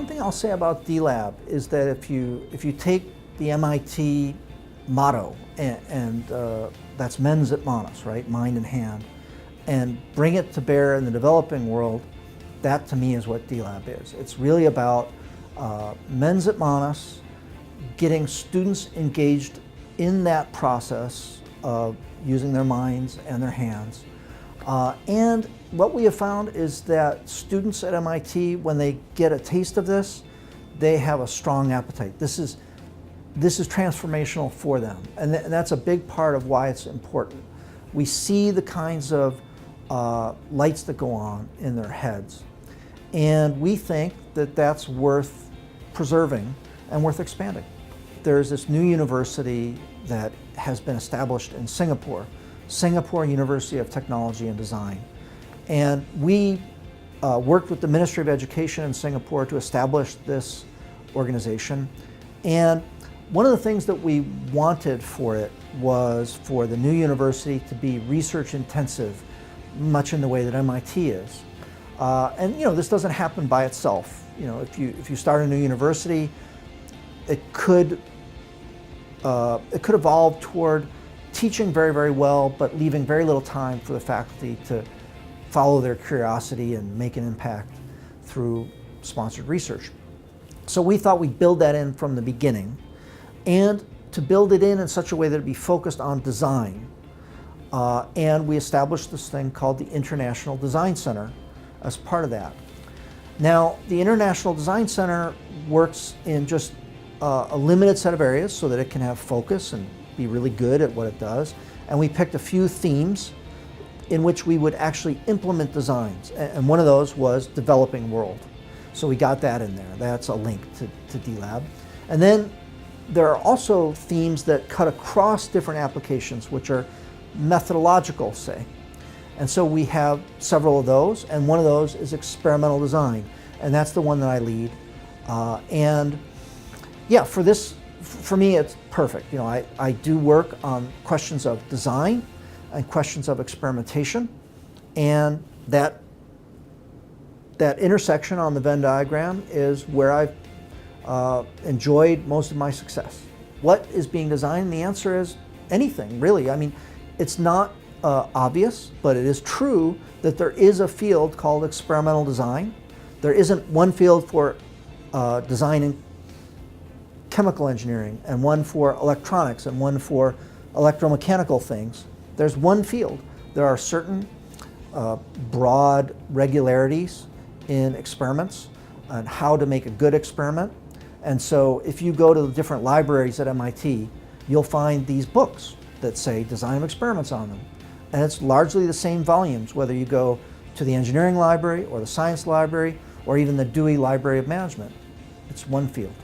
one thing I'll say about D-Lab is that if you take the MIT motto, and that's mens et manus, right, mind and hand, and bring it to bear in the developing world, that to me is what D-Lab is. It's really about mens et manus, getting students engaged in that process of using their minds and their hands. And what we have found is that students at MIT, when they get a taste of this, they have a strong appetite. This is transformational for them, and that's a big part of why it's important. We see the kinds of lights that go on in their heads, and we think that that's worth preserving and worth expanding. There's this new university that has been established in Singapore, Singapore University of Technology and Design. And we worked with the Ministry of Education in Singapore to establish this organization. And one of the things that we wanted for it was for the new university to be research intensive, much in the way that MIT is. And this doesn't happen by itself. If you start a new university, it could evolve toward teaching very, very well, but leaving very little time for the faculty to follow their curiosity and make an impact through sponsored research. So we thought we'd build that in from the beginning, and to build it in such a way that it'd be focused on design. And we established this thing called the International Design Center as part of that. Now, the International Design Center works in just a limited set of areas so that it can have focus and be really good at what it does. And we picked a few themes in which we would actually implement designs. And one of those was developing world. So we got that in there. That's a link to D-Lab. And then there are also themes that cut across different applications, which are methodological, say. And so we have several of those, and one of those is experimental design. And that's the one that I lead. And yeah, for me, it's perfect. I do work on questions of design and questions of experimentation, and that intersection on the Venn diagram is where I've enjoyed most of my success. What is being designed? And the answer is anything, really. I mean, it's not obvious, but it is true that there is a field called experimental design. There isn't one field for designing chemical engineering, and one for electronics, and one for electromechanical things. There's one field. There are certain broad regularities in experiments and how to make a good experiment. And so if you go to the different libraries at MIT, you'll find these books that say design of experiments on them. And it's largely the same volumes, whether you go to the engineering library or the science library or even the Dewey Library of Management. It's one field.